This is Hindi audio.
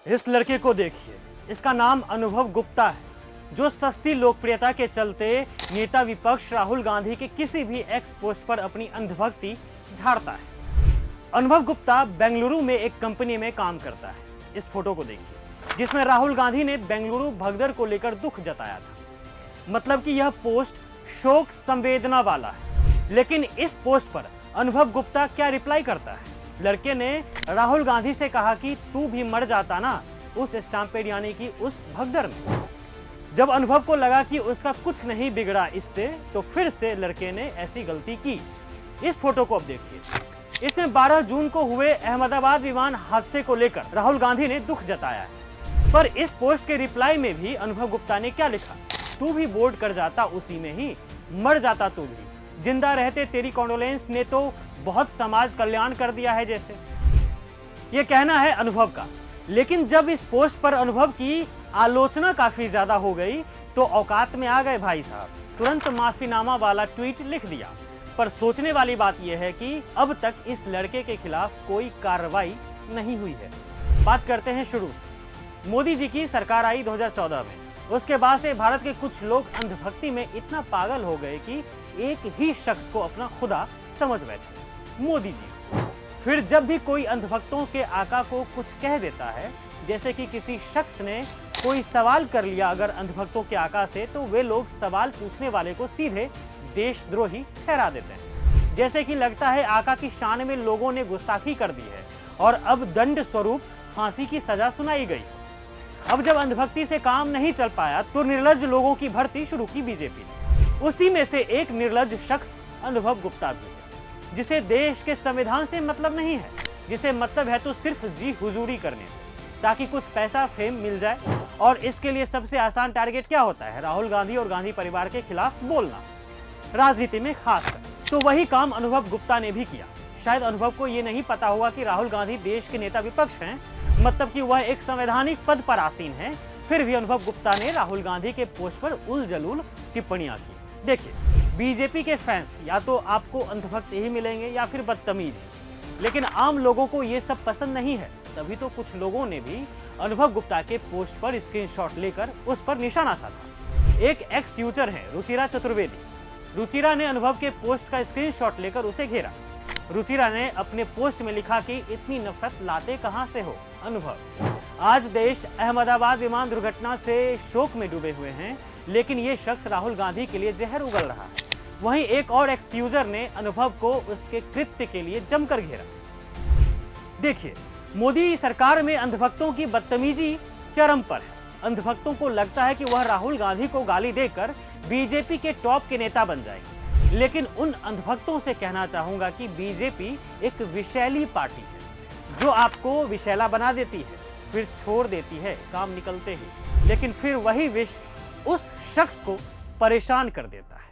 इस लड़के को देखिए, इसका नाम अनुभव गुप्ता है, जो सस्ती लोकप्रियता के चलते नेता विपक्ष राहुल गांधी के किसी भी एक्स पोस्ट पर अपनी अंधभक्ति झाड़ता है। अनुभव गुप्ता बेंगलुरु में एक कंपनी में काम करता है। इस फोटो को देखिए, जिसमें राहुल गांधी ने बेंगलुरु भगदड़ को लेकर दुख जताया था। मतलब कि यह पोस्ट शोक संवेदना वाला है। लेकिन इस पोस्ट पर अनुभव गुप्ता क्या रिप्लाई करता है? लड़के ने राहुल गांधी से कहा कि तू भी मर जाता ना उस स्टैंपेड यानी कि उस भगदड़ में। जब अनुभव को लगा कि उसका कुछ नहीं बिगड़ा इससे, तो फिर से लड़के ने ऐसी गलती की। इस फोटो को अब देखिए, इसमें 12 जून को हुए अहमदाबाद विमान हादसे को लेकर राहुल गांधी ने दुख जताया है। पर इस पोस्ट के रिप्लाई में भी अनुभव गुप्ता ने क्या लिखा? तू भी बोर्ड कर जाता उसी में ही, मर जाता तू भी, जिंदा रहते तेरी कॉन्डोलेंस ने तो बहुत समाज कल्याण कर दिया है जैसे। यह कहना है अनुभव का। लेकिन जब इस पोस्ट पर अनुभव की आलोचना काफी ज्यादा हो गई तो औकात में आ गए भाई साहब, तुरंत माफीनामा वाला ट्वीट लिख दिया। पर सोचने वाली बात यह है कि अब तक इस लड़के के खिलाफ कोई कार्रवाई नहीं हुई है। बात करते हैं शुरू से। मोदी जी की सरकार आई 2014 में। उसके बाद से भारत के कुछ लोग अंधभक्ति में इतना पागल हो गए कि एक ही शख्स को अपना खुदा समझ बैठे, मोदी जी। फिर जब भी कोई अंधभक्तों के आका को कुछ कह देता है, जैसे कि किसी शख्स ने कोई सवाल कर लिया अगर अंधभक्तों के आका से, तो वे लोग सवाल पूछने वाले को सीधे देशद्रोही ठहरा देते हैं। जैसे कि लगता है आका की शान में लोगों ने गुस्ताखी कर दी है और अब दंड स्वरूप फांसी की सजा सुनाई गई। अब जब अंधभक्ति से काम नहीं चल पाया तो निर्लज्ज लोगों की भर्ती शुरू की बीजेपी ने। उसी में से एक निर्लज्ज शख्स अनुभव गुप्ता भी है, जिसे देश के संविधान से मतलब नहीं है, जिसे मतलब है तो सिर्फ जी हुजूरी करने से, ताकि कुछ पैसा फेम मिल जाए। और इसके लिए सबसे आसान टारगेट क्या होता है? राहुल गांधी और गांधी परिवार के खिलाफ बोलना, राजनीति में खासकर। तो वही काम अनुभव गुप्ता ने भी किया। शायद अनुभव को यह नहीं पता होगा कि राहुल गांधी देश के नेता विपक्ष हैं, मतलब कि वह एक संवैधानिक पद पर आसीन है। फिर भी अनुभव गुप्ता ने राहुल गांधी के पोस्ट पर उल जलूल टिप्पणियां की। देखिए, बीजेपी के फैंस या तो आपको अंधभक्त ही मिलेंगे या फिर बदतमीज, लेकिन आम लोगों को ये सब पसंद नहीं है। तभी तो कुछ लोगों ने भी अनुभव गुप्ता के पोस्ट पर स्क्रीनशॉट लेकर उस पर निशाना साधा। एक एक्स यूजर है रुचिरा चतुर्वेदी। रुचिरा ने अनुभव के पोस्ट का स्क्रीनशॉट लेकर उसे घेरा। रुचिरा ने अपने पोस्ट में लिखा कि इतनी नफरत लाते कहां से हो अनुभव। आज देश अहमदाबाद विमान दुर्घटना से शोक में डूबे हुए हैं, लेकिन ये शख्स राहुल गांधी के लिए जहर उगल रहा है। वहीं एक और एक्स यूजर ने अनुभव को उसके कृत्य के लिए जमकर घेरा। देखिए, मोदी सरकार में अंधभक्तों की बदतमीजी चरम पर है। अंधभक्तों को लगता है कि वह राहुल गांधी को गाली देकर बीजेपी के टॉप के नेता बन जाएंगे। लेकिन उन अंधभक्तों से कहना चाहूंगा कि बीजेपी एक विषैली पार्टी है, जो आपको विषैला बना देती है, फिर छोड़ देती है काम निकलते ही। लेकिन फिर वही विष उस शख्स को परेशान कर देता है।